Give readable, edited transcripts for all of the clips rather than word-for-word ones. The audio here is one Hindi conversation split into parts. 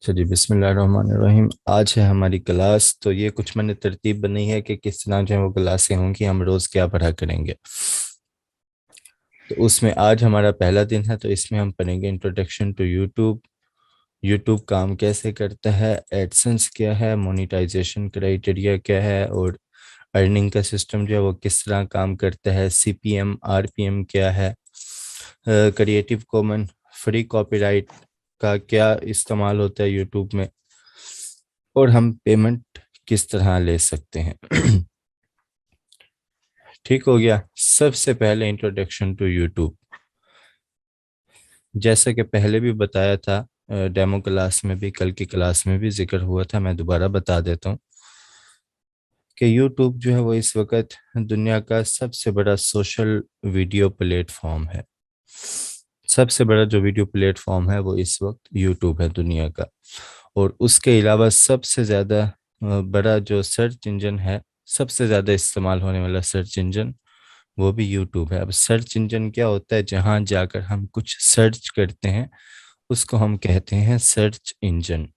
चलिए बिस्मिल्लाहिर्रहमानिर्रहीम। आज है हमारी क्लास। तो ये कुछ मैंने तरतीब बनाई है कि किस तरह जो है वो क्लासें होंगी, हम रोज़ क्या पढ़ा करेंगे। तो उसमें आज हमारा पहला दिन है, तो इसमें हम पढ़ेंगे इंट्रोडक्शन टू यूट्यूब। यूट्यूब काम कैसे करता है, एडसेंस क्या है, मोनेटाइजेशन क्राइटेरिया क्या है, और अर्निंग का सिस्टम जो है वो किस तरह काम करता है, सीपीएम आरपीएम क्या है, क्रिएटिव कॉमन फ्री कॉपीराइट का क्या इस्तेमाल होता है यूट्यूब में, और हम पेमेंट किस तरह ले सकते हैं। ठीक हो गया। सबसे पहले इंट्रोडक्शन टू यूट्यूब। जैसा कि पहले भी बताया था, डेमो क्लास में भी, कल की क्लास में भी जिक्र हुआ था, मैं दोबारा बता देता हूँ कि यूट्यूब जो है वो इस वक्त दुनिया का सबसे बड़ा सोशल वीडियो प्लेटफॉर्म है। सबसे बड़ा जो वीडियो प्लेटफॉर्म है वो इस वक्त यूट्यूब है दुनिया का। और उसके अलावा सबसे ज़्यादा बड़ा जो सर्च इंजन है, सबसे ज़्यादा इस्तेमाल होने वाला सर्च इंजन, वो भी यूट्यूब है। अब सर्च इंजन क्या होता है? जहाँ जाकर हम कुछ सर्च करते हैं उसको हम कहते हैं सर्च इंजन।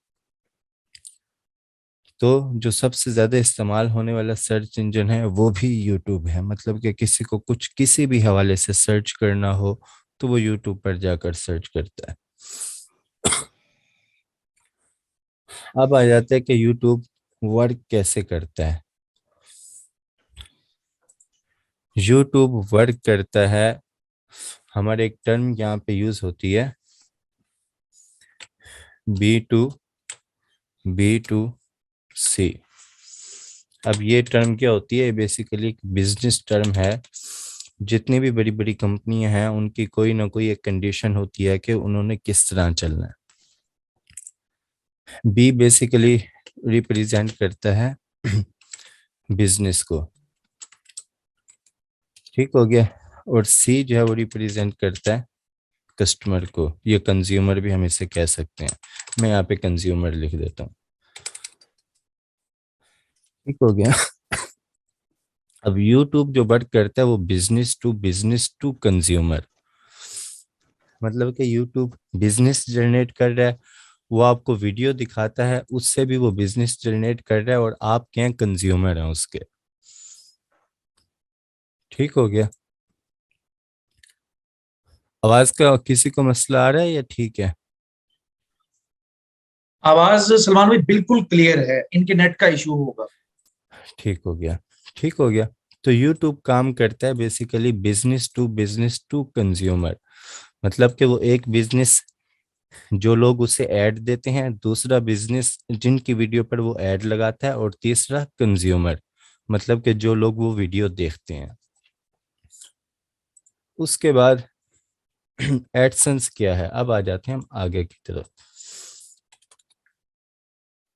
तो जो सबसे ज़्यादा इस्तेमाल होने वाला सर्च इंजन है वो भी यूट्यूब है। मतलब कि किसी को कुछ किसी भी हवाले से सर्च करना हो तो वो यूट्यूब पर जाकर सर्च करता है। अब आ जाता है कि यूट्यूब वर्क कैसे करता है। यूट्यूब वर्क करता है, हमारे एक टर्म यहाँ पे यूज होती है, B2C। अब ये टर्म क्या होती है? बेसिकली एक बिजनेस टर्म है। जितनी भी बड़ी बड़ी कंपनियां हैं उनकी कोई ना कोई एक कंडीशन होती है कि उन्होंने किस तरह चलना है। बी बेसिकली रिप्रेजेंट करता है बिजनेस को। ठीक हो गया। और सी जो है वो रिप्रेजेंट करता है कस्टमर को, ये कंज्यूमर भी हम इसे कह सकते हैं। मैं यहाँ पे कंज्यूमर लिख देता हूँ। ठीक हो गया। अब यूट्यूब जो वर्क करता है वो बिजनेस टू कंज्यूमर। मतलब कि यूट्यूब बिजनेस जनरेट कर रहा है, वो आपको वीडियो दिखाता है, उससे भी वो बिजनेस जनरेट कर रहा है, और आप क्या कंज्यूमर हैं उसके। ठीक हो गया। आवाज का किसी को मसला आ रहा है या ठीक है? आवाज सलमान भाई बिल्कुल क्लियर है। इनके नेट का इशू होगा। ठीक हो गया। ठीक हो गया। तो यूट्यूब काम करता है बेसिकली बिजनेस टू कंज्यूमर। मतलब कि वो एक बिजनेस, जो लोग उसे ऐड देते हैं, दूसरा बिजनेस जिनकी वीडियो पर वो ऐड लगाता है, और तीसरा कंज्यूमर, मतलब कि जो लोग वो वीडियो देखते हैं। उसके बाद एडसेंस क्या है? अब आ जाते हैं हम आगे की तरफ।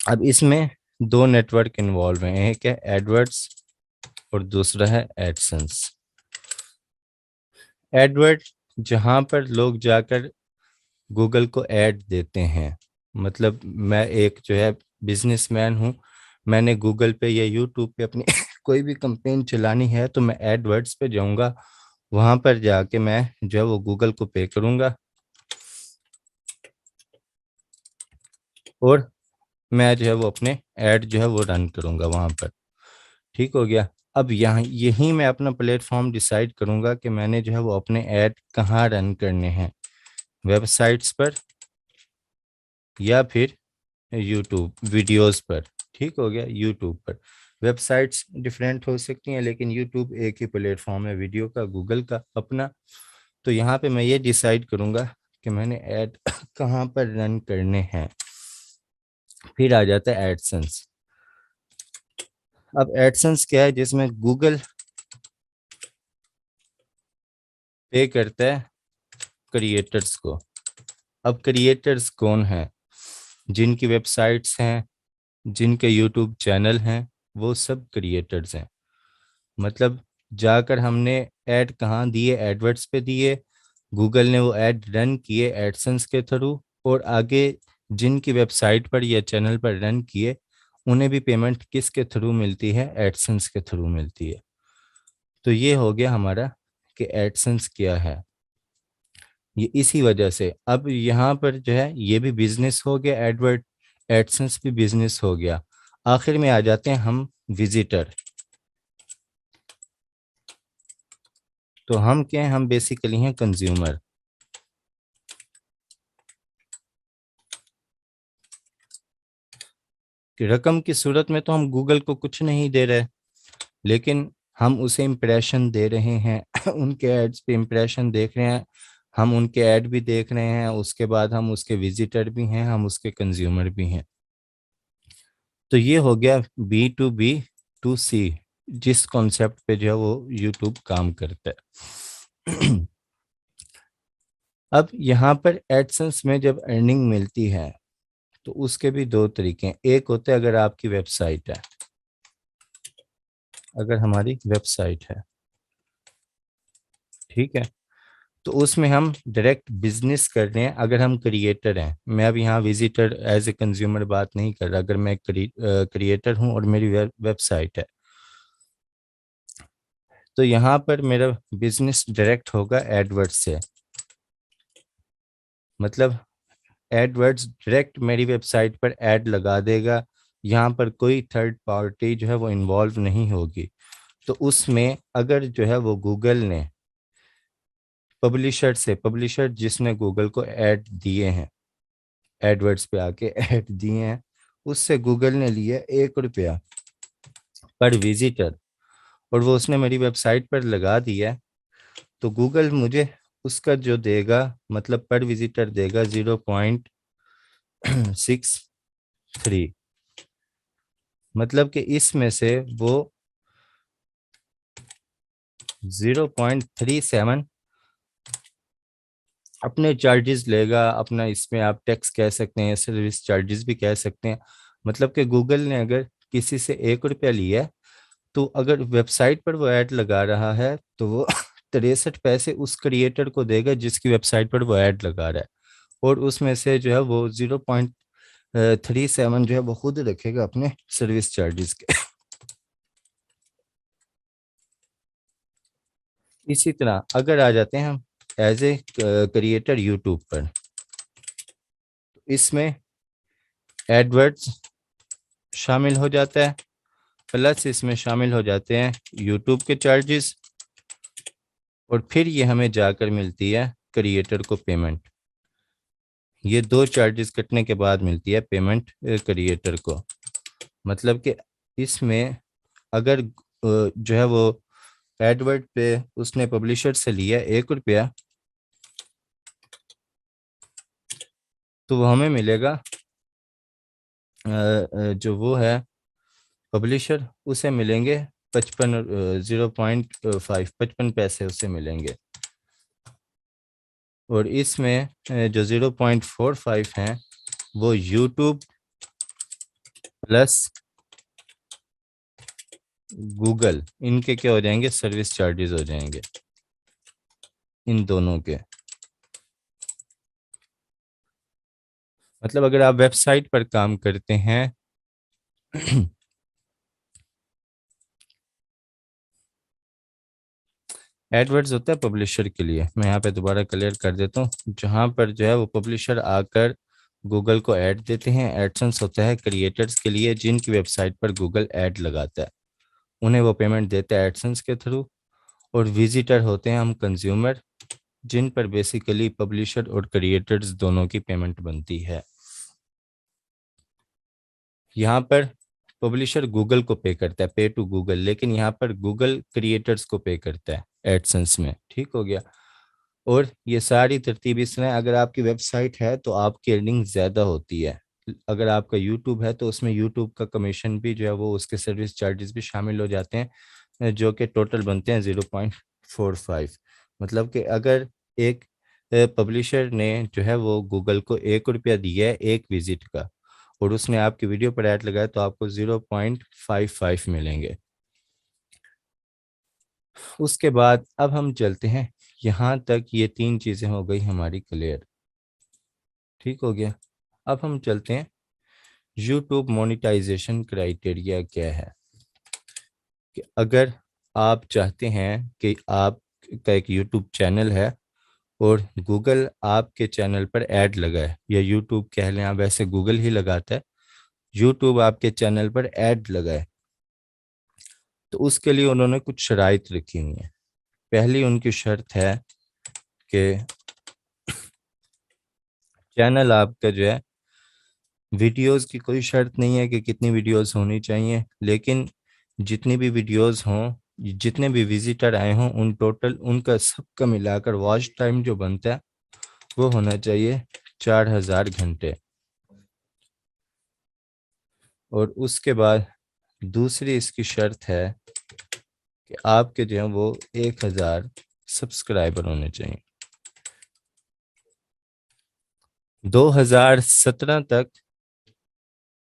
अब इसमें दो नेटवर्क इन्वॉल्व हैं, एक है एडवर्ड्स और दूसरा है एडसेंस। एडवर्ड, जहां पर लोग जाकर गूगल को ऐड देते हैं। मतलब मैं एक जो है बिजनेसमैन हूँ, मैंने गूगल पे या यूट्यूब पे अपनी कोई भी कंपेन चलानी है तो मैं एडवर्ड्स पे जाऊंगा, वहां पर जाके मैं जो है वो गूगल को पे करूंगा, और मैं जो है वो अपने ऐड जो है वो रन करूंगा वहां पर। ठीक हो गया। अब यहाँ यही मैं अपना प्लेटफॉर्म डिसाइड करूंगा कि मैंने जो है वो अपने ऐड कहाँ रन करने हैं, वेबसाइट्स पर या फिर यूट्यूब वीडियोस पर। ठीक हो गया। यूट्यूब पर वेबसाइट्स डिफरेंट हो सकती हैं, लेकिन यूट्यूब एक ही प्लेटफॉर्म है वीडियो का, गूगल का अपना। तो यहाँ पे मैं ये डिसाइड करूंगा कि मैंने ऐड कहाँ पर रन करने हैं। फिर आ जाता है एडसेंस। अब एडसेंस क्या है? जिसमें गूगल पे करता है क्रिएटर्स को। अब क्रिएटर्स कौन हैं? जिनकी वेबसाइट्स हैं, जिनके यूट्यूब चैनल हैं, वो सब क्रिएटर्स हैं। मतलब जाकर हमने ऐड कहाँ दिए? एडवर्ड्स पे दिए, गूगल ने वो ऐड रन किए एडसेंस के थ्रू, और आगे जिनकी वेबसाइट पर या चैनल पर रन किए उन्हें भी पेमेंट किसके थ्रू मिलती है? एडसेंस के थ्रू मिलती है। तो ये हो गया हमारा कि एडसेंस क्या है। ये इसी वजह से अब यहाँ पर जो है ये भी बिजनेस हो गया एडवर्ड, एडसेंस भी बिजनेस हो गया। आखिर में आ जाते हैं हम विजिटर। तो हम क्या हैं, हम बेसिकली हैं कंज्यूमर। कि रकम की सूरत में तो हम गूगल को कुछ नहीं दे रहे, लेकिन हम उसे इम्प्रेशन दे रहे हैं उनके एड्स पे इम्प्रेशन देख रहे हैं, हम उनके ऐड भी देख रहे हैं, उसके बाद हम उसके विजिटर भी हैं, हम उसके कंज्यूमर भी हैं। तो ये हो गया B2B2C, जिस कॉन्सेप्ट पे जो है वो यूट्यूब काम करता है। अब यहाँ पर एडसेंस में जब अर्निंग मिलती है तो उसके भी दो तरीके हैं। एक होता है अगर आपकी वेबसाइट है, अगर हमारी वेबसाइट है, ठीक है, तो उसमें हम डायरेक्ट बिजनेस कर रहे हैं। अगर हम क्रिएटर हैं, मैं अब यहाँ विजिटर एज ए कंज्यूमर बात नहीं कर रहा, अगर मैं क्रिएटर हूँ और मेरी वेबसाइट है, तो यहाँ पर मेरा बिजनेस डायरेक्ट होगा एडवर्ड्स से। मतलब एडवर्ड्स डायरेक्ट मेरी वेबसाइट पर ऐड लगा देगा, यहाँ पर कोई थर्ड पार्टी जो है वो इन्वॉल्व नहीं होगी। तो उसमें अगर जो है वो गूगल ने पब्लिशर से, पब्लिशर जिसने गूगल को ऐड दिए हैं, एडवर्ड्स पे आके ऐड दिए हैं, उससे गूगल ने लिया 1 रुपया पर विजिटर, और वो उसने मेरी वेबसाइट पर लगा दिया है, तो गूगल मुझे उसका जो देगा, मतलब पर विजिटर देगा 0.63। मतलब कि इसमें से वो 0.37 अपने चार्जेस लेगा, अपना, इसमें आप टैक्स कह सकते हैं, सर्विस चार्जेस भी कह सकते हैं। मतलब कि गूगल ने अगर किसी से 1 रुपया लिया है, तो अगर वेबसाइट पर वो ऐड लगा रहा है तो वो 63 पैसे उस क्रिएटर को देगा जिसकी वेबसाइट पर वो ऐड लगा रहा है, और उसमें से जो है वो 0.37 जो है वो खुद रखेगा अपने सर्विस चार्जेस के। इसी तरह अगर आ जाते हैं हम एज ए क्रिएटर यूट्यूब पर, इसमें एडवर्ड्स शामिल हो जाता है, प्लस इसमें शामिल हो जाते हैं यूट्यूब के चार्जेस, और फिर ये हमें जाकर मिलती है क्रिएटर को पेमेंट। ये दो चार्जेस कटने के बाद मिलती है पेमेंट क्रिएटर को। मतलब कि इसमें अगर जो है वो एडवर्ड पे उसने पब्लिशर से लिया 1 रुपया, तो वो हमें मिलेगा जो वो है पब्लिशर, उसे मिलेंगे 55 उसे मिलेंगे। और इसमें जो 0.45 हैं वो यूट्यूब प्लस गूगल, इनके क्या हो जाएंगे, सर्विस चार्जेस हो जाएंगे इन दोनों के। मतलब अगर आप वेबसाइट पर काम करते हैं एडवर्ड्स होता है पब्लिशर के लिए, मैं यहाँ पे दोबारा क्लियर कर देता हूँ, जहाँ पर जो है वो पब्लिशर आकर गूगल को ऐड देते हैं। एडसेंस होता है क्रिएटर्स के लिए जिनकी वेबसाइट पर गूगल ऐड लगाता है, उन्हें वो पेमेंट देते हैं एडसेंस के थ्रू। और विजिटर होते हैं हम कंज्यूमर, जिन पर बेसिकली पब्लिशर और क्रिएटर्स दोनों की पेमेंट बनती है। यहाँ पर पब्लिशर गूगल को पे करता है, पे टू गूगल, लेकिन यहाँ पर गूगल क्रिएटर्स को पे करता है एडसेंस में। ठीक हो गया। और ये सारी तरतीब इस तरह, अगर आपकी वेबसाइट है तो आपकी अर्निंग ज़्यादा होती है। अगर आपका यूट्यूब है तो उसमें यूट्यूब का कमीशन भी जो है वो, उसके सर्विस चार्जेस भी शामिल हो जाते हैं, जो कि टोटल बनते हैं 0.45। मतलब कि अगर एक पब्लिशर ने जो है वो गूगल को 1 रुपया दिया है एक विजिट का, और उसने आपकी वीडियो पर ऐड लगाया, तो आपको 0.55 मिलेंगे। उसके बाद अब हम चलते हैं, यहाँ तक ये तीन चीज़ें हो गई हमारी क्लियर। ठीक हो गया। अब हम चलते हैं यूट्यूब मोनेटाइजेशन क्राइटेरिया क्या है। कि अगर आप चाहते हैं कि आपका एक यूट्यूब चैनल है और गूगल आपके चैनल पर ऐड लगाए, या यूट्यूब कह लें, आप वैसे गूगल ही लगाता है, यूट्यूब आपके चैनल पर ऐड लगाए, तो उसके लिए उन्होंने कुछ शराइत रखी हुई है। पहली उनकी शर्त है कि चैनल आपका जो है, वीडियोस की कोई शर्त नहीं है कि कितनी वीडियोस होनी चाहिए, लेकिन जितनी भी वीडियोस हों, जितने भी विजिटर आए हों, उन टोटल उनका सबका मिलाकर वॉच टाइम जो बनता है वो होना चाहिए 4000 घंटे। और उसके बाद दूसरी इसकी शर्त है कि आपके जो है वो 1000 सब्सक्राइबर होने चाहिए। 2017 तक,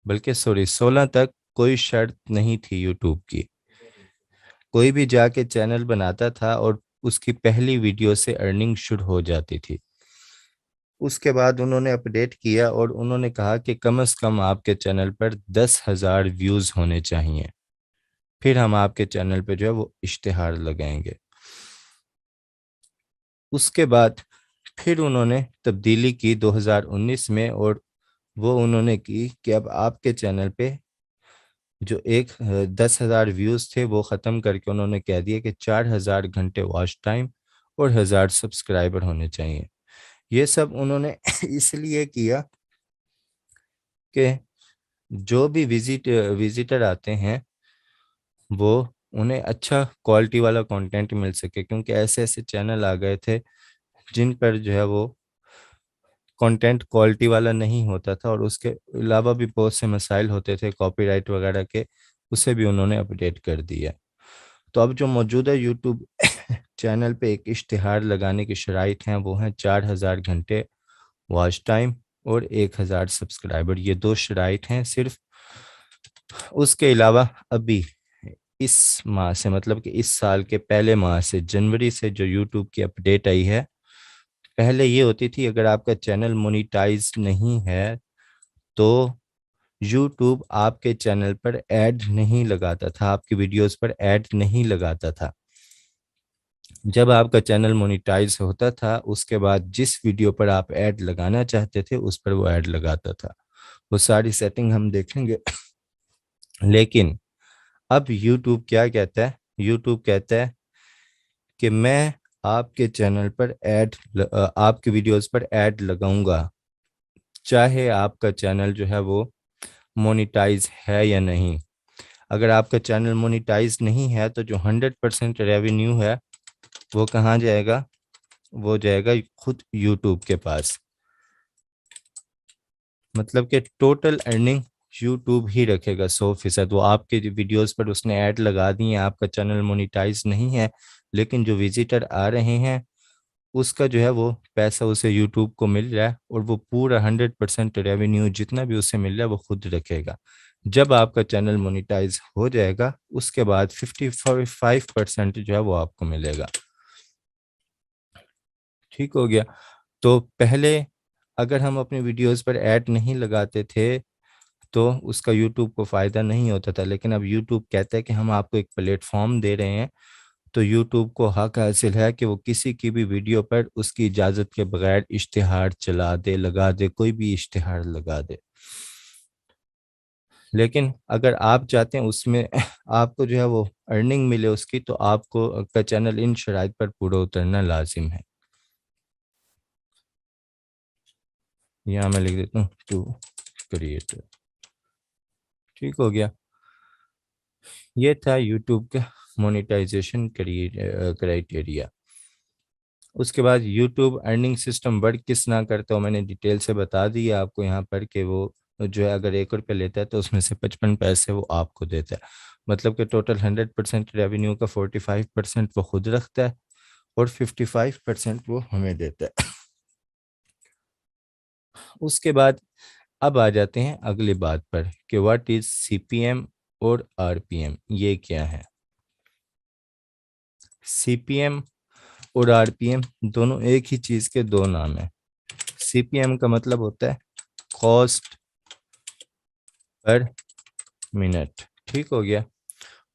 बल्कि सॉरी 16 तक कोई शर्त नहीं थी यूट्यूब की। कोई भी जाके चैनल बनाता था और उसकी पहली वीडियो से अर्निंग शुरू हो जाती थी। उसके बाद उन्होंने अपडेट किया और उन्होंने कहा कि कम से कम आपके चैनल पर 10,000 व्यूज़ होने चाहिए, फिर हम आपके चैनल पे जो है वो इश्तिहार लगाएंगे। उसके बाद फिर उन्होंने तब्दीली की 2019 में, और वो उन्होंने की कि अब आपके चैनल पे जो 10,000 व्यूज़ थे वो ख़त्म करके उन्होंने कह दिया कि 4000 घंटे वॉच टाइम और 1000 सब्सक्राइबर होने चाहिए। ये सब उन्होंने इसलिए किया कि जो भी विजिटर आते हैं वो उन्हें अच्छा क्वालिटी वाला कंटेंट मिल सके, क्योंकि ऐसे ऐसे चैनल आ गए थे जिन पर जो है वो कंटेंट क्वालिटी वाला नहीं होता था, और उसके अलावा भी बहुत से मसाइल होते थे कॉपीराइट वगैरह के, उसे भी उन्होंने अपडेट कर दिया। तो अब जो मौजूदा यूट्यूब चैनल पे एक इश्तिहार लगाने की शराइत हैं वो हैं 4000 घंटे वॉच टाइम और 1000 सब्सक्राइबर। ये दो शराइत हैं सिर्फ। उसके अलावा अभी इस माह से, मतलब कि इस साल के पहले माह से, जनवरी से जो यूट्यूब की अपडेट आई है, पहले ये होती थी अगर आपका चैनल मोनिटाइज नहीं है तो यूट्यूब आपके चैनल पर ऐड नहीं लगाता था, आपकी वीडियोस पर ऐड नहीं लगाता था। जब आपका चैनल मोनिटाइज होता था उसके बाद जिस वीडियो पर आप ऐड लगाना चाहते थे उस पर वो ऐड लगाता था। वो सारी सेटिंग हम देखेंगे। लेकिन अब यूट्यूब क्या कहता है? यूट्यूब कहता है कि मैं आपके चैनल पर आपके वीडियोस पर ऐड लगाऊंगा, चाहे आपका चैनल जो है वो मोनिटाइज है या नहीं। अगर आपका चैनल मोनिटाइज नहीं है तो जो 100% रेवेन्यू है वो कहाँ जाएगा? वो जाएगा खुद यूट्यूब के पास। मतलब कि टोटल अर्निंग यूट्यूब ही रखेगा 100%। वो आपके वीडियोस पर उसने ऐड लगा दी है, आपका चैनल मोनिटाइज नहीं है, लेकिन जो विजिटर आ रहे हैं उसका जो है वो पैसा उसे यूट्यूब को मिल रहा है, और वो पूरा 100% रेवेन्यू जितना भी उसे मिल रहा है वो खुद रखेगा। जब आपका चैनल मोनिटाइज हो जाएगा उसके बाद 55% जो है वो आपको मिलेगा। ठीक हो गया? तो पहले अगर हम अपने वीडियोस पर ऐड नहीं लगाते थे तो उसका यूट्यूब को फ़ायदा नहीं होता था, लेकिन अब यूट्यूब कहता है कि हम आपको एक प्लेटफॉर्म दे रहे हैं, तो यूट्यूब को हक हासिल है कि वो किसी की भी वीडियो पर उसकी इजाज़त के बगैर इश्तिहार चला दे, लगा दे, कोई भी इश्तिहार लगा दे। लेकिन अगर आप चाहते हैं उसमें आपको जो है वो अर्निंग मिले उसकी, तो आपको का चैनल इन शराइत पर पूरा उतरना लाजिम है। यहाँ मैं लिख देता हूँ टू क्रिएटर। ठीक हो गया? ये था यूट्यूब का मोनेटाइजेशन क्राइटेरिया। उसके बाद यूट्यूब अर्निंग सिस्टम वर्क किस ना करता हो मैंने डिटेल से बता दिया आपको यहाँ पर कि वो जो है अगर 1 रुपये लेता है तो उसमें से 55 पैसे वो आपको देता है। मतलब कि टोटल 100% रेवेन्यू का 45% वो खुद रखता है और 55% वो हमें देता है। उसके बाद अब आ जाते हैं अगली बात पर कि व्हाट इज सीपीएम और आरपीएम, ये क्या है? सीपीएम और आरपीएम दोनों एक ही चीज़ के दो नाम हैं। सीपीएम का मतलब होता है कॉस्ट पर मिनट। ठीक हो गया?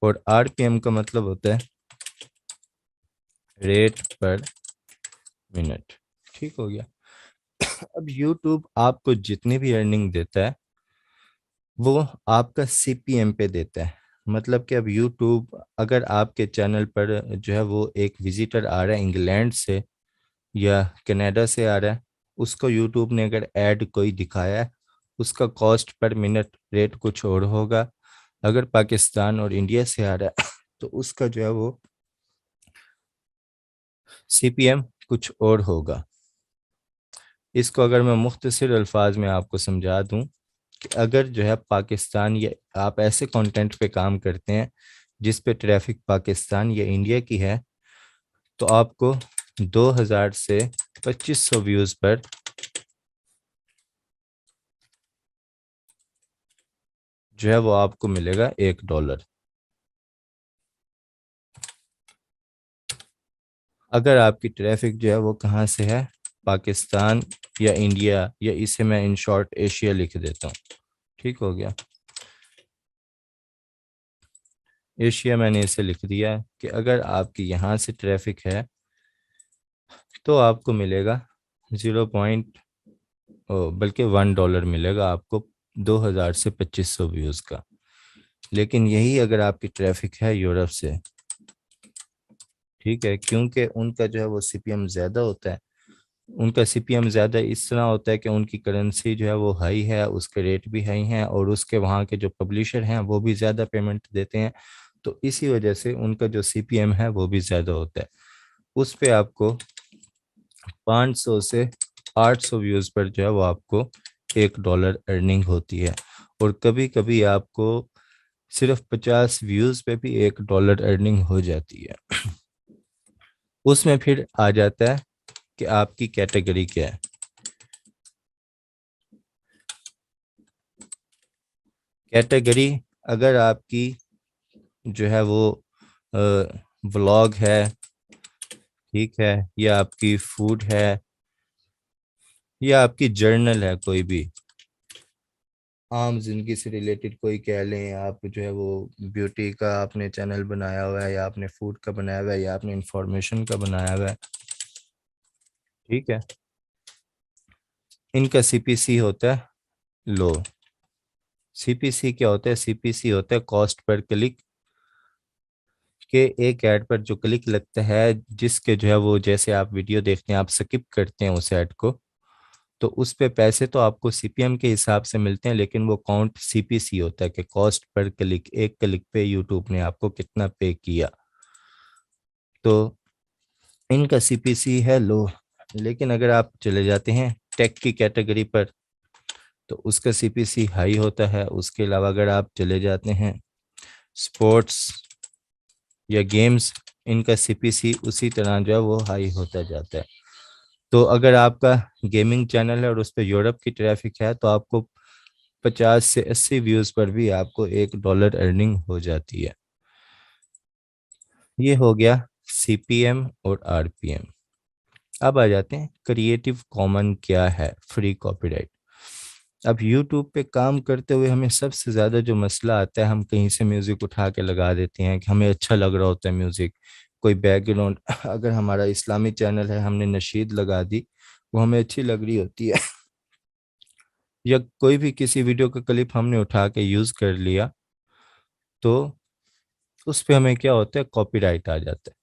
और आरपीएम का मतलब होता है रेट पर मिनट। ठीक हो गया? अब यूट्यूब आपको जितनी भी अर्निंग देता है वो आपका सीपीएम पे देता है। मतलब कि अब यूट्यूब, अगर आपके चैनल पर जो है वो एक विजिटर आ रहा है इंग्लैंड से या कनाडा से आ रहा है, उसको यूट्यूब ने अगर ऐड कोई दिखाया है, उसका कॉस्ट पर मिनट रेट कुछ और होगा। अगर पाकिस्तान और इंडिया से आ रहा है तो उसका जो है वो सीपीएम कुछ और होगा। इसको अगर मैं मुख्तसर अल्फाज में आपको समझा दूं कि अगर जो है पाकिस्तान या आप ऐसे कंटेंट पे काम करते हैं जिस पे ट्रैफिक पाकिस्तान या इंडिया की है, तो आपको 2000 से 2500 व्यूज़ पर जो है वो आपको मिलेगा $1। अगर आपकी ट्रैफिक जो है वो कहाँ से है, पाकिस्तान या इंडिया, या इसे मैं इन शॉर्ट एशिया लिख देता हूँ। ठीक हो गया, एशिया मैंने इसे लिख दिया कि अगर आपकी यहाँ से ट्रैफिक है तो आपको मिलेगा 0 बल्कि $1 मिलेगा आपको 2000 से 2500 व्यूज़ का। लेकिन यही अगर आपकी ट्रैफिक है यूरोप से, ठीक है, क्योंकि उनका जो है वो सीपीएम ज़्यादा होता है। उनका सीपीएम ज़्यादा इस तरह होता है कि उनकी करेंसी जो है वो हाई है, उसके रेट भी हाई हैं, और उसके वहाँ के जो पब्लिशर हैं वो भी ज़्यादा पेमेंट देते हैं। तो इसी वजह से उनका जो सीपीएम है वो भी ज़्यादा होता है। उस पे आपको 500 से 800 व्यूज़ पर जो है वो आपको $1 अर्निंग होती है। और कभी कभी आपको सिर्फ 50 व्यूज़ पे भी $1 अर्निंग हो जाती है। उसमें फिर आ जाता है कि आपकी कैटेगरी क्या है। कैटेगरी, अगर आपकी जो है वो व्लॉग है, ठीक है, या आपकी फूड है, या आपकी जर्नल है, कोई भी आम जिंदगी से रिलेटेड कोई कह लें, आप जो है वो ब्यूटी का आपने चैनल बनाया हुआ है, या आपने फूड का बनाया हुआ है, या आपने इंफॉर्मेशन का बनाया हुआ है, ठीक है, इनका सीपीसी होता है लो। सीपीसी क्या होता है? सीपीसी होता है कॉस्ट पर क्लिक, के एक ऐड पर जो क्लिक लगता है, जिसके जो है वो जैसे आप वीडियो देखते हैं आप स्किप करते हैं उस ऐड को, तो उस पे पैसे तो आपको सीपीएम के हिसाब से मिलते हैं, लेकिन वो काउंट सीपीसी होता है कि कॉस्ट पर क्लिक, एक क्लिक पे यूट्यूब ने आपको कितना पे किया। तो इनका सीपीसी है लो। लेकिन अगर आप चले जाते हैं टेक की कैटेगरी पर, तो उसका सीपीसी हाई होता है। उसके अलावा अगर आप चले जाते हैं स्पोर्ट्स या गेम्स, इनका सीपीसी उसी तरह जो है वो हाई होता जाता है। तो अगर आपका गेमिंग चैनल है और उस पर यूरोप की ट्रैफिक है, तो आपको 50 से 80 व्यूज पर भी आपको $1 अर्निंग हो जाती है। ये हो गया सीपीएम और आरपीएम। अब आ जाते हैं क्रिएटिव कॉमन क्या है, फ्री कॉपीराइट। अब यूट्यूब पे काम करते हुए हमें सबसे ज़्यादा जो मसला आता है, हम कहीं से म्यूज़िक उठा के लगा देते हैं कि हमें अच्छा लग रहा होता है म्यूज़िक, कोई बैकग्राउंड अगर हमारा इस्लामी चैनल है, हमने नशीद लगा दी, वो हमें अच्छी लग रही होती है या कोई भी किसी वीडियो का क्लिप हमने उठा के यूज़ कर लिया, तो उस पे हमें क्या होता है, कॉपीराइट आ जाता है।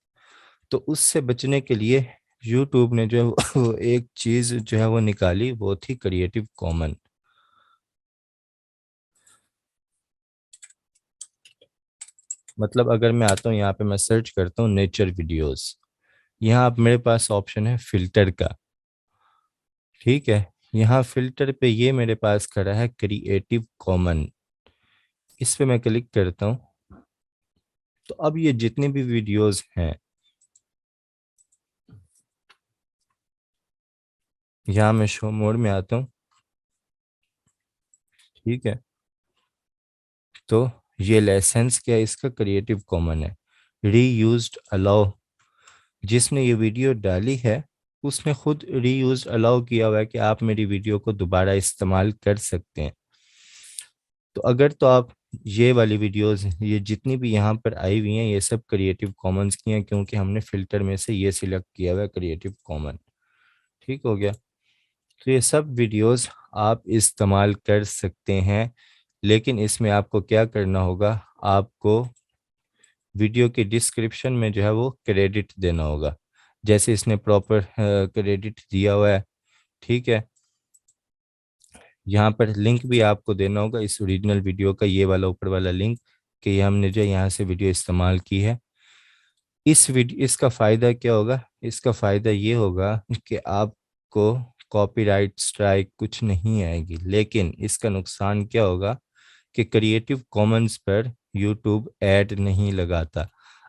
तो उससे बचने के लिए यूट्यूब ने जो है वो एक चीज़ जो है वो निकाली, वो थी क्रिएटिव कॉमन। मतलब अगर मैं आता हूँ यहाँ पे, मैं सर्च करता हूँ नेचर वीडियोस, यहाँ आप मेरे पास ऑप्शन है फिल्टर का, ठीक है, यहाँ फिल्टर पे ये मेरे पास खड़ा है क्रिएटिव कॉमन। इस पे मैं क्लिक करता हूँ, तो अब ये जितने भी वीडियोस हैं, यहाँ मैं शो मोड में आता हूँ, ठीक है, तो ये लाइसेंस क्या है इसका, क्रिएटिव कॉमन है, रीयूज्ड अलाउ। जिसने ये वीडियो डाली है उसने खुद रीयूज अलाउ किया हुआ है कि आप मेरी वीडियो को दोबारा इस्तेमाल कर सकते हैं। तो अगर तो आप ये वाली वीडियोस, ये जितनी भी यहाँ पर आई हुई हैं, ये सब क्रिएटिव कॉमन्स की हैं, क्योंकि हमने फिल्टर में से ये सिलेक्ट किया हुआ है क्रिएटिव कॉमन। ठीक हो गया, तो ये सब वीडियोस आप इस्तेमाल कर सकते हैं लेकिन इसमें आपको क्या करना होगा, आपको वीडियो के डिस्क्रिप्शन में जो है वो क्रेडिट देना होगा, जैसे इसने प्रॉपर क्रेडिट दिया हुआ है। ठीक है, यहाँ पर लिंक भी आपको देना होगा इस ओरिजिनल वीडियो का, ये वाला ऊपर वाला लिंक, कि ये हमने जो यहाँ से वीडियो इस्तेमाल की है। इस वीडियो, इसका फ़ायदा क्या होगा, इसका फ़ायदा ये होगा कि आपको कॉपीराइट स्ट्राइक कुछ नहीं आएगी, लेकिन इसका नुकसान क्या होगा कि क्रिएटिव कॉमन्स पर यूट्यूब ऐड नहीं लगाता।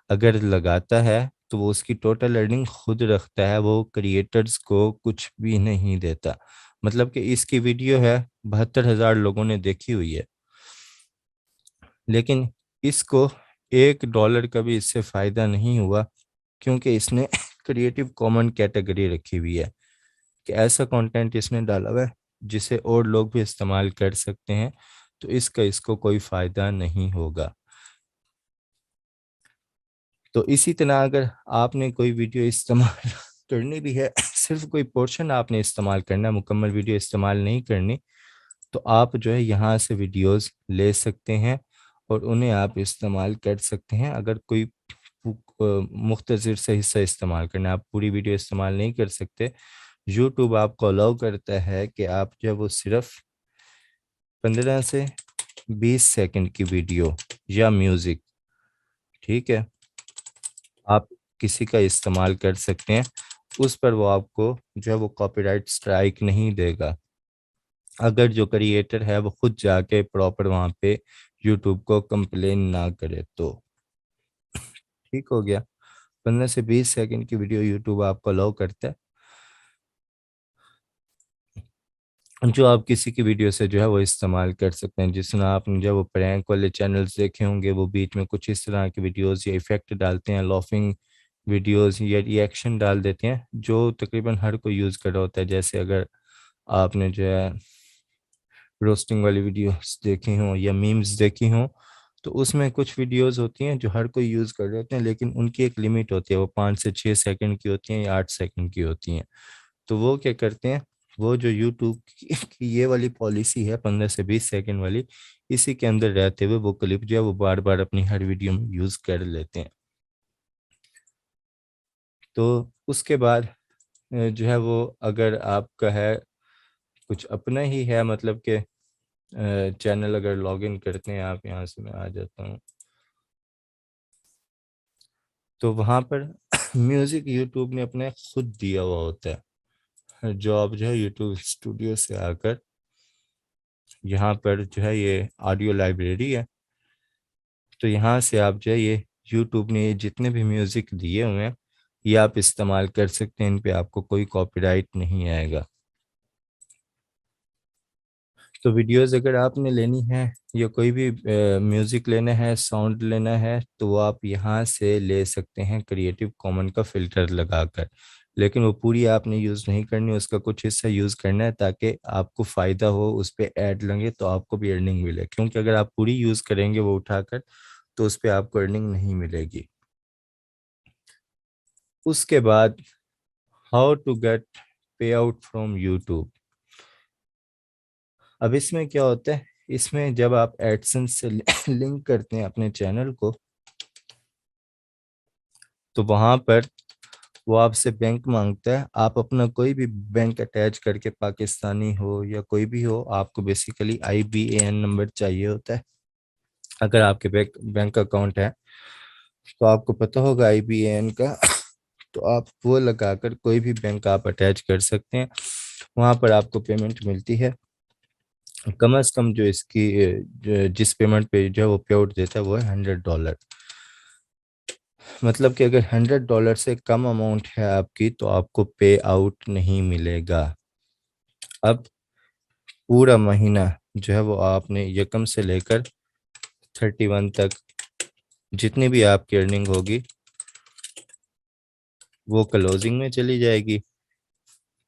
अगर लगाता है तो वो उसकी टोटल अर्निंग खुद रखता है, वो क्रिएटर्स को कुछ भी नहीं देता। मतलब कि इसकी वीडियो है 72,000 लोगों ने देखी हुई है, लेकिन इसको $1 का भी इससे फ़ायदा नहीं हुआ, क्योंकि इसने क्रिएटिव कॉमन कैटेगरी रखी हुई है कि ऐसा कंटेंट इसने डाला हुआ है जिसे और लोग भी इस्तेमाल कर सकते हैं, तो इसका इसको कोई फ़ायदा नहीं होगा। तो इसी तरह अगर आपने कोई वीडियो इस्तेमाल करनी भी है, सिर्फ कोई पोर्शन आपने इस्तेमाल करना है, मुकम्मल वीडियो इस्तेमाल नहीं करनी, तो आप जो है यहाँ से वीडियोस ले सकते हैं और उन्हें आप इस्तेमाल कर सकते हैं। अगर कोई मुख्तसर से हिस्सा इस्तेमाल करना है, आप पूरी वीडियो इस्तेमाल नहीं कर सकते। यूट्यूब आपको अलाउ करता है कि आप जो है वो सिर्फ 15 से 20 सेकंड की वीडियो या म्यूज़िक, ठीक है, आप किसी का इस्तेमाल कर सकते हैं। उस पर वो आपको जो है वो कॉपीराइट स्ट्राइक नहीं देगा, अगर जो क्रिएटर है वो खुद जाके प्रॉपर वहाँ पे यूट्यूब को कंप्लेन ना करे तो। ठीक हो गया, 15 से 20 सेकंड की वीडियो यूट्यूब आपको अलाउ करता है। जो आप किसी की वीडियो से जो है वो इस्तेमाल कर सकते हैं, जिसमें आपने जो वो प्रैंक वाले चैनल्स देखे होंगे, वो बीच में कुछ इस तरह की वीडियोस या इफेक्ट डालते हैं, लॉफिंग वीडियोस या रिएक्शन डाल देते हैं, जो तकरीबन हर कोई यूज़ कर रहा होता है। जैसे अगर आपने जो है रोस्टिंग वाली वीडियोस देखी हों या मीम्स देखी हों, तो उसमें कुछ वीडियोस होती हैं जो हर कोई यूज़ कर रहे होते हैं, लेकिन उनकी एक लिमिट होती है, वो 5 से 6 सेकंड की होती हैं या 8 सेकंड की होती हैं। तो वो क्या करते हैं, वो जो यूट्यूब की ये वाली पॉलिसी है 15 से 20 सेकंड वाली, इसी के अंदर रहते हुए वो क्लिप जो है वो बार बार अपनी हर वीडियो में यूज़ कर लेते हैं। तो उसके बाद जो है वो, अगर आपका है कुछ अपना ही है, मतलब कि चैनल, अगर लॉगिन करते हैं आप, यहाँ से मैं आ जाता हूँ, तो वहाँ पर म्यूज़िक यूट्यूब ने अपने खुद दिया हुआ होता है। जो आप जो है यूट्यूब स्टूडियो से आकर यहाँ पर जो है ये ऑडियो लाइब्रेरी है, तो यहाँ से आप जो है ये यूट्यूब ने ये जितने भी म्यूज़िक दिए हुए हैं ये आप इस्तेमाल कर सकते हैं, इन पे आपको कोई कॉपीराइट नहीं आएगा। तो वीडियोस अगर आपने लेनी है या कोई भी म्यूज़िक लेना है, साउंड लेना है, तो वो आप यहाँ से ले सकते हैं क्रिएटिव कॉमन का फ़िल्टर लगाकर। लेकिन वो पूरी आपने यूज़ नहीं करनी, उसका कुछ हिस्सा यूज़ करना है ताकि आपको फ़ायदा हो, उस पर ऐड लगे तो आपको भी अर्निंग मिले, क्योंकि अगर आप पूरी यूज़ करेंगे वो उठाकर, तो उस पर आपको अर्निंग नहीं मिलेगी। उसके बाद हाउ टू गेट पे आउट फ्रॉम यूट्यूब। अब इसमें क्या होता है, इसमें जब आप एडसेंस से लिंक करते हैं अपने चैनल को, तो वहां पर वो आपसे बैंक मांगता है। आप अपना कोई भी बैंक अटैच करके, पाकिस्तानी हो या कोई भी हो, आपको बेसिकली IBAN नंबर चाहिए होता है। अगर आपके बैंक बैंक अकाउंट है तो आपको पता होगा IBAN का, तो आप वो लगाकर कोई भी बैंक आप अटैच कर सकते हैं, वहां पर आपको पेमेंट मिलती है। कम से कम जो इसकी जिस पेमेंट पे जो है वो पे आउट देता है वो है $100। मतलब कि अगर $100 से कम अमाउंट है आपकी, तो आपको पे आउट नहीं मिलेगा। अब पूरा महीना जो है वो आपने यकम से लेकर 31 तक जितनी भी आपकी अर्निंग होगी वो क्लोजिंग में चली जाएगी।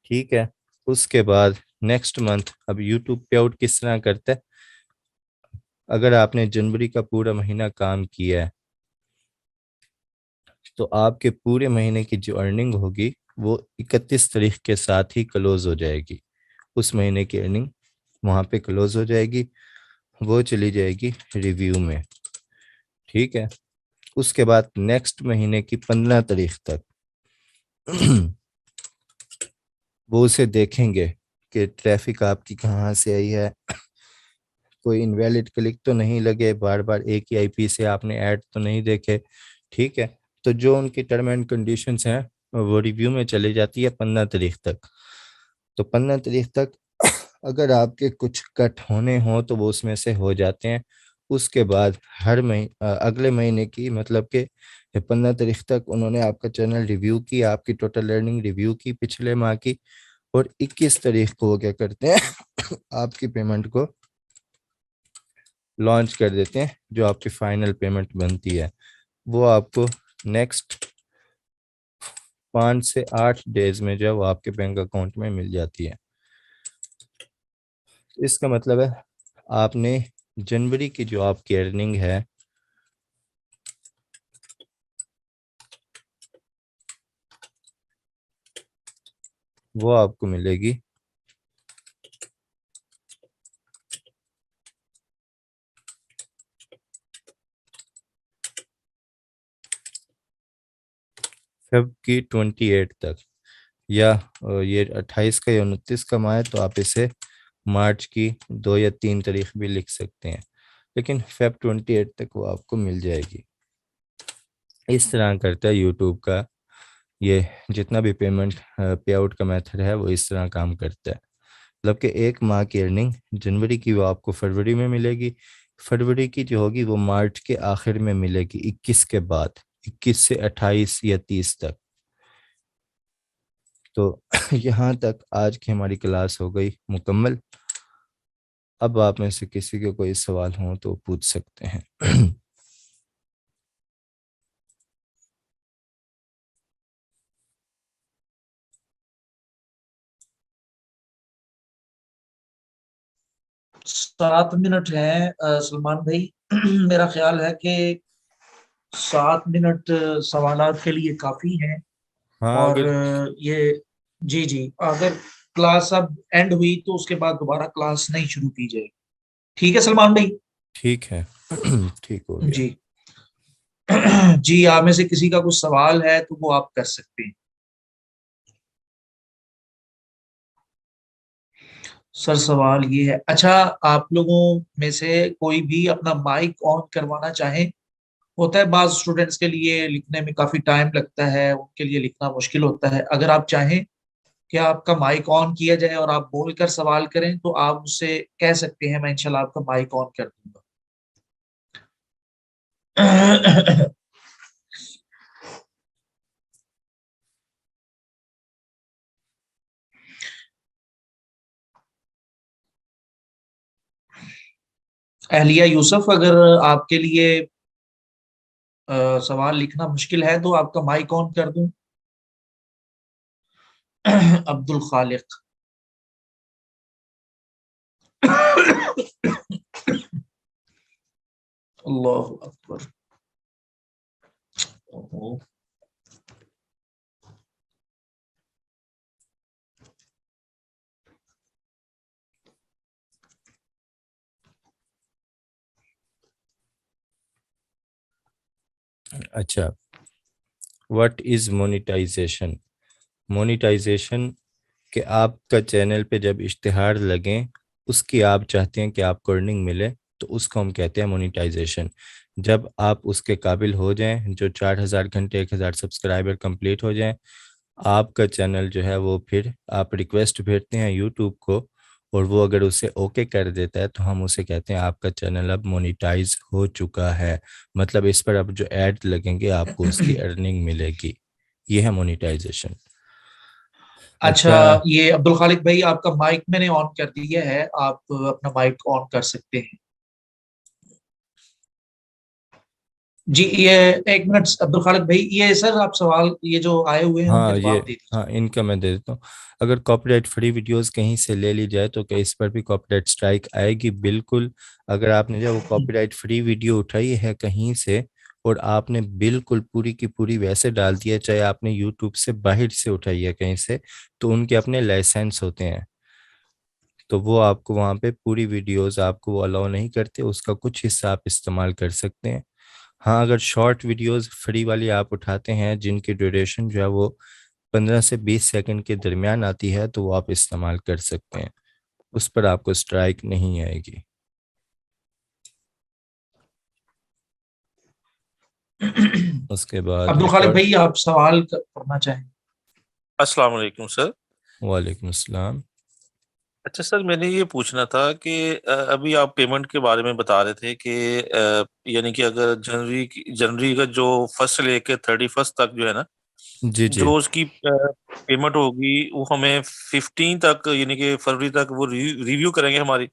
ठीक है, उसके बाद नेक्स्ट मंथ, अब यूट्यूब पे आउट किस तरह करता है, अगर आपने जनवरी का पूरा महीना काम किया है, तो आपके पूरे महीने की जो अर्निंग होगी वो 31 तारीख के साथ ही क्लोज हो जाएगी। उस महीने की अर्निंग वहाँ पे क्लोज हो जाएगी। वो चली जाएगी रिव्यू में। ठीक है। उसके बाद नेक्स्ट महीने की 15 तारीख तक वो उसे देखेंगे कि ट्रैफिक आपकी कहाँ से आई है, कोई इनवैलिड क्लिक तो नहीं लगे, बार बार एक ही आईपी से आपने ऐड तो नहीं देखे। ठीक है। तो जो उनकी टर्म एंड कंडीशंस हैं वो रिव्यू में चली जाती है 15 तारीख तक। तो 15 तारीख तक अगर आपके कुछ कट होने हो तो वो उसमें से हो जाते हैं। उसके बाद हर महीने, अगले महीने की मतलब कि 15 तारीख तक उन्होंने आपका चैनल रिव्यू की, आपकी टोटल लर्निंग रिव्यू की पिछले माह की। और 21 तारीख को वो क्या करते हैं आपकी पेमेंट को लॉन्च कर देते हैं। जो आपकी फाइनल पेमेंट बनती है वो आपको नेक्स्ट 5 से 8 डेज में जो है वो आपके बैंक अकाउंट में मिल जाती है। इसका मतलब है आपने जनवरी की जो आपकी अर्निंग है वो आपको मिलेगी फेब की 28 तक, या ये 28 का या 29 का माह है तो आप इसे मार्च की 2 या 3 तारीख भी लिख सकते हैं, लेकिन फेब 28 तक वो आपको मिल जाएगी। इस तरह करता है यूट्यूब का ये जितना भी पेमेंट पे आउट का मेथड है वो इस तरह काम करता है। मतलब कि एक माह की अर्निंग जनवरी की वो आपको फरवरी में मिलेगी, फरवरी की जो होगी वो मार्च के आखिर में मिलेगी 21 के बाद, 21 से 28 या 30 तक। तो यहाँ तक आज की हमारी क्लास हो गई मुकम्मल। अब आप में से किसी के कोई सवाल हो तो पूछ सकते हैं। सात मिनट है सलमान भाई। मेरा ख्याल है कि 7 मिनट सवालात के लिए काफी हैं। हाँ और अगर ये जी जी, अगर क्लास अब एंड हुई तो उसके बाद दोबारा क्लास नहीं शुरू की जाएगी। ठीक है सलमान भाई। ठीक है। ठीक हो गया। जी। जी, आप में से किसी का कुछ सवाल है तो वो आप कर सकते हैं। सर सवाल ये है, अच्छा, आप लोगों में से कोई भी अपना माइक ऑन करवाना चाहे? होता है बाज स्टूडेंट्स के लिए लिखने में काफी टाइम लगता है, उनके लिए लिखना मुश्किल होता है। अगर आप चाहें कि आपका माइक ऑन किया जाए और आप बोलकर सवाल करें तो आप उससे कह सकते हैं, मैं इंशाल्लाह आपका माइक ऑन कर दूंगा। अहलिया यूसुफ, अगर आपके लिए सवाल लिखना मुश्किल है तो आपका माइक ऑन कर दूं? अब्दुल खालिक। अल्लाह अकबर। ओहो। अच्छा, व्हाट इज मोनेटाइजेशन? मोनेटाइजेशन कि आपका चैनल पे जब इश्तिहार लगें, उसकी आप चाहते हैं कि आपको अर्निंग मिले, तो उसको हम कहते हैं मोनेटाइजेशन। जब आप उसके काबिल हो जाएं, जो 4,000 घंटे 1,000 सब्सक्राइबर कंप्लीट हो जाएं, आपका चैनल जो है वो फिर आप रिक्वेस्ट भेजते हैं यूट्यूब को, और वो अगर उसे ओके कर देता है तो हम उसे कहते हैं आपका चैनल अब मोनेटाइज हो चुका है। मतलब इस पर अब जो ऐड लगेंगे आपको उसकी अर्निंग मिलेगी। ये है मोनेटाइजेशन। अच्छा, अच्छा। ये अब्दुल खालिक भाई, आपका माइक मैंने ऑन कर दिया है, आप अपना माइक ऑन कर सकते हैं। जी, ये एक मिनट अब्दुल खालिक भाई, ये सर आप सवाल ये जो आए हुए हैं उनके हाँ ये, जवाब दे दीजिए। हाँ इनका मैं दे देता हूँ। अगर कॉपीराइट फ्री वीडियोस कहीं से ले ली जाए तो क्या इस पर भी कॉपीराइट स्ट्राइक आएगी? बिल्कुल। अगर आपने जब वो कॉपीराइट फ्री वीडियो उठाई है कहीं से और आपने बिल्कुल पूरी की पूरी वैसे डाल दी है, चाहे आपने यूट्यूब से बाहर से उठाई है कहीं से, तो उनके अपने लाइसेंस होते हैं। तो वो आपको वहाँ पे पूरी वीडियोस आपको वो अलाउ नहीं करते, उसका कुछ हिस्सा आप इस्तेमाल कर सकते हैं। हाँ, अगर शॉर्ट वीडियोस फ्री वाली आप उठाते हैं जिनकी ड्यूरेशन जो है वो 15 से 20 सेकंड के दरमियान आती है, तो वो आप इस्तेमाल कर सकते हैं, उस पर आपको स्ट्राइक नहीं आएगी। उसके बाद अब्दुल एक खालिद और। भाई, आप सवाल करना चाहें? अस्सलाम वालेकुम सर। वालेकुम अस्सलाम। अच्छा सर, मैंने ये पूछना था कि अभी आप पेमेंट के बारे में बता रहे थे कि यानी कि अगर जनवरी का जो फर्स्ट से लेके 31st तक जो है ना, जी जी। जो उसकी पेमेंट होगी वो हमें 15 तक यानी कि फरवरी तक वो रिव्यू करेंगे हमारी।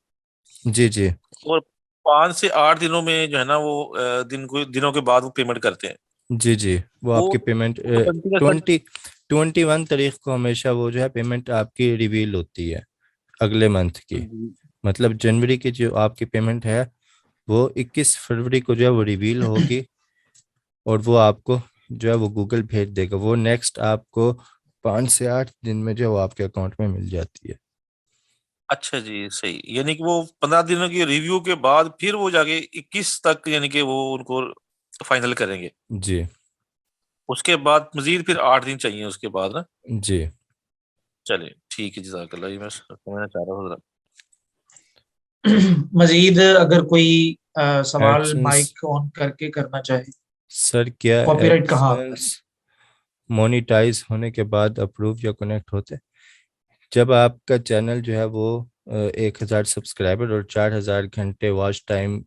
जी जी। और 5 से 8 दिनों में जो है ना वो दिनों के बाद वो पेमेंट करते हैं। जी जी। वो वो आपकी पेमेंट वो बनती है सर। 21 तारीख को हमेशा वो जो है पेमेंट आपकी रिवील होती है, अगले मंथ की। जी। मतलब जनवरी की जो आपकी पेमेंट है वो 21 फरवरी को जो है वो रिवील होगी, और वो आपको जो है वो गूगल भेज देगा। वो नेक्स्ट आपको 5 से 8 दिन में जो है वो आपके अकाउंट में मिल जाती है। अच्छा जी, सही। यानी कि वो 15 दिनों की रिव्यू के बाद फिर वो जाके 21 तक यानी कि वो उनको फाइनल करेंगे। जी उसके बाद मजीद फिर 8 दिन चाहिए उसके बाद ना। जी। चलिए ठीक है, जज़ाकल्लाह। ये मैं समझना चाह रहा हूँ। मजीद अगर कोई सवाल एडसेंस। माइक ऑन करके करना चाहे। सर, क्या कॉपीराइट कहाँ आता है? एडसेंस मोनेटाइज होने के बाद अप्रूव या कनेक्ट होते हैं जब आपका चैनल जो है वो 1,000 सब्सक्राइबर और 4,000 घंटे वॉच टाइम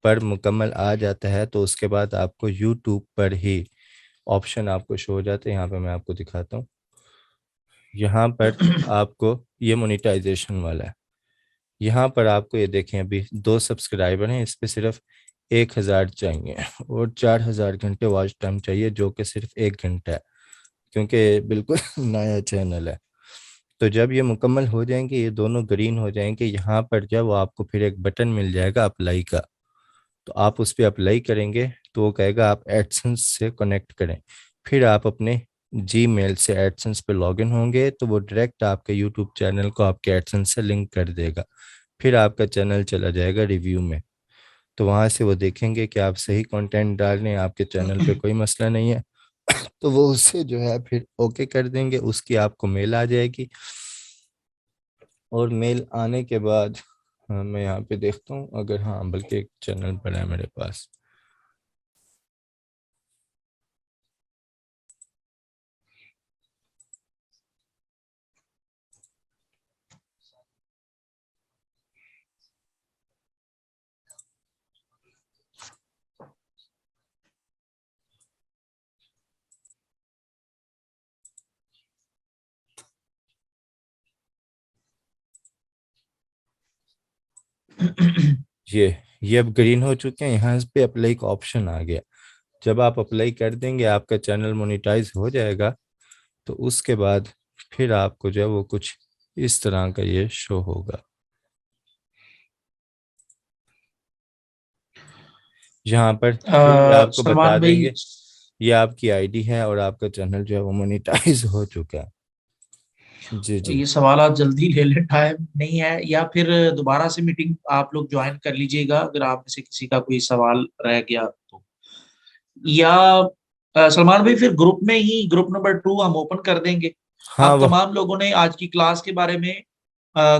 पर मुकम्मल आ जाता है, तो उसके बाद आपको यूट्यूब पर ही ऑप्शन आपको शो हो जाते हैं। यहाँ पे मैं आपको दिखाता हूँ। यहाँ पर आपको ये मोनेटाइजेशन वाला है। यहाँ पर आपको ये देखें, अभी 2 सब्सक्राइबर हैं, इस पे सिर्फ 1,000 चाहिए और 4,000 घंटे वॉच टाइम चाहिए, जो कि सिर्फ 1 घंटा है, क्योंकि बिल्कुल नया चैनल है। तो जब ये मुकम्मल हो जाएंगे, ये दोनों ग्रीन हो जाएंगे, यहाँ पर जब आपको फिर एक बटन मिल जाएगा अप्लाई का, तो आप उस पर अप्लाई करेंगे तो वो कहेगा आप एडसेंस से कनेक्ट करें। फिर आप अपने जीमेल से एडसेंस पे लॉगिन होंगे, तो वो डायरेक्ट आपके यूट्यूब चैनल को आपके एडसेंस से लिंक कर देगा। फिर आपका चैनल चला जाएगा रिव्यू में, तो वहाँ से वो देखेंगे कि आप सही कंटेंट डाल रहे हैं, आपके चैनल पे कोई मसला नहीं है। तो वो उससे जो है फिर ओके कर देंगे, उसकी आपको मेल आ जाएगी। और मेल आने के बाद, हाँ, मैं यहाँ पे देखता हूँ, अगर हाँ, बल्कि एक चैनल पड़ा है मेरे पास। ये अब ग्रीन हो चुके हैं, यहाँ पे अप्लाई का ऑप्शन आ गया। जब आप अप्लाई कर देंगे आपका चैनल मोनेटाइज हो जाएगा, तो उसके बाद फिर आपको जो है वो कुछ इस तरह का ये शो होगा। यहाँ पर फिर ये आपको बता सलमान भाई, देंगे ये आपकी आईडी है और आपका चैनल जो है वो मोनेटाइज हो चुका है। जी जी। ये सवाल आप जल्दी ले लें, टाइम नहीं है, या फिर दोबारा से मीटिंग आप लोग ज्वाइन कर लीजिएगा अगर आप में से किसी का कोई सवाल रह गया तो। या सलमान भाई, फिर ग्रुप में ही ग्रुप नंबर 2 हम ओपन कर देंगे। हाँ आप वो। तमाम लोगों ने आज की क्लास के बारे में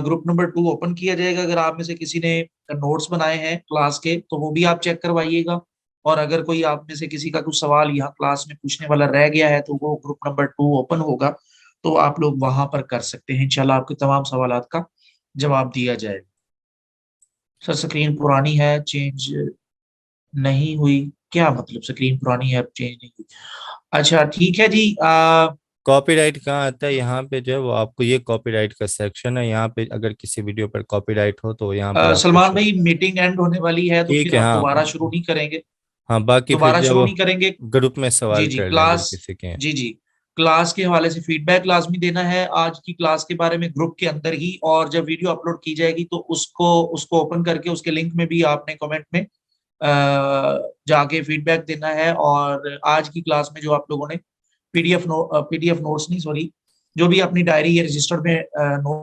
ग्रुप नंबर 2 ओपन किया जाएगा। अगर आप में से किसी ने नोट्स बनाए हैं क्लास के तो वो भी आप चेक करवाइएगा। और अगर कोई आप में से किसी का कुछ सवाल यहाँ क्लास में पूछने वाला रह गया है तो वो ग्रुप नंबर 2 ओपन होगा, तो आप लोग वहां पर कर सकते हैं। इंशाल्लाह आपके तमाम सवालात का जवाब दिया जाएगा। सर, स्क्रीन पुरानी है, चेंज नहीं हुई? क्या मतलब स्क्रीन पुरानी है अब चेंज नहीं हुई? अच्छा ठीक है जी। कॉपीराइट कहाँ आता है? यहाँ पे जो है वो आपको, ये कॉपीराइट का सेक्शन है, यहाँ पे अगर किसी वीडियो पर कॉपीराइट हो तो यहाँ पे आपको सलमान शो। भाई, मीटिंग एंड होने वाली है तो ठीक फिर है। हम हाँ दोबारा शुरू नहीं करेंगे। हाँ, बाकी फिर दोबारा जो है शुरू वो नहीं करेंगे। ग्रुप में जी सवाल जी, कर लें अगर क्लास। किसी के हैं। जी जी, क्लास के हवाले से फीडबैक लाजमी देना है आज की क्लास के बारे में ग्रुप के अंदर ही। और जब वीडियो अपलोड की जाएगी तो उसको उसको ओपन करके उसके लिंक में भी आपने कमेंट में जाके फीडबैक देना है। और आज की क्लास में जो आप लोगों ने पीडीएफ नोट्स नहीं, सॉरी, जो भी अपनी डायरी या रजिस्टर में नोट